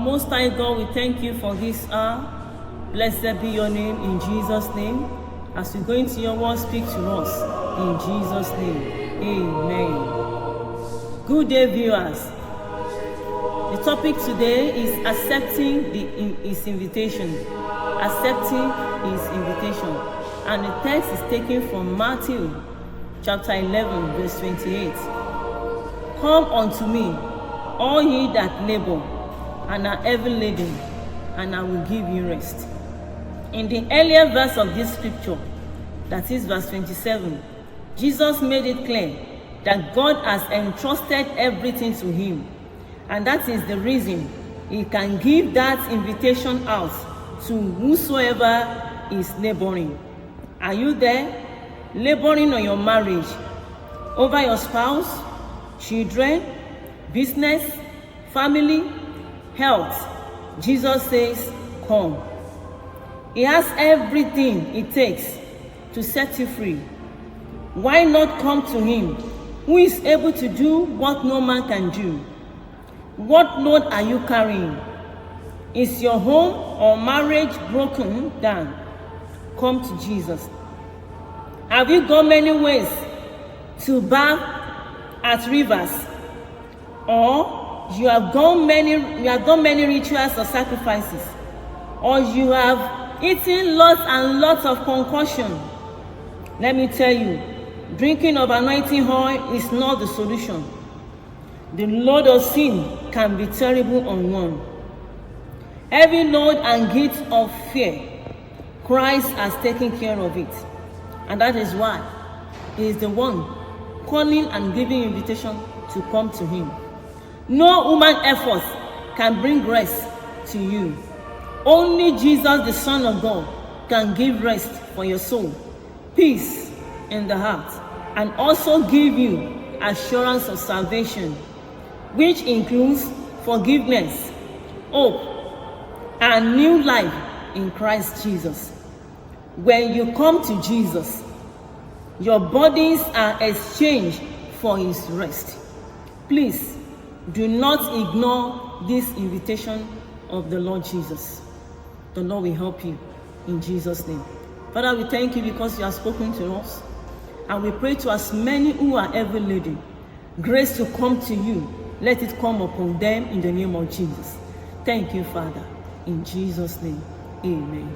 Most High God, we thank you for this hour. Blessed be your name in Jesus' name. As we go into your word, speak to us in Jesus' name. Amen. Good day, viewers. The topic today is accepting his invitation. Accepting his invitation. And the text is taken from Matthew chapter 11, verse 28. Come unto me, all ye that labor and are heavy laden, and I will give you rest. In the earlier verse of this scripture, that is verse 27, Jesus made it clear that God has entrusted everything to him, and that is the reason he can give that invitation out to whosoever is laboring. Are you there? Laboring on your marriage, over your spouse, children, business, family, health. Jesus says, come. He has everything it takes to set you free. Why not come to him, who is able to do what no man can do? What load are you carrying? Is your home or marriage broken down? Come to Jesus. Have you gone many ways to bath at rivers? Or you have done many rituals or sacrifices? Or you have eaten lots and lots of concoction? Let me tell you, drinking of anointing oil is not the solution. The load of sin can be terrible on one. Heavy load and guilt of fear, Christ has taken care of it. And that is why he is the one calling and giving invitation to come to him. No human effort can bring rest to you. Only Jesus, the Son of God, can give rest for your soul, peace in the heart, and also give you assurance of salvation, which includes forgiveness, hope, and new life in Christ Jesus. When you come to Jesus, your bodies are exchanged for his rest. Please do not ignore this invitation of the Lord Jesus. The Lord will help you in Jesus' name. Father, we thank you because you have spoken to us. And we pray to as many who are heavy laden, grace to come to you. Let it come upon them in the name of Jesus. Thank you, Father. In Jesus' name, amen.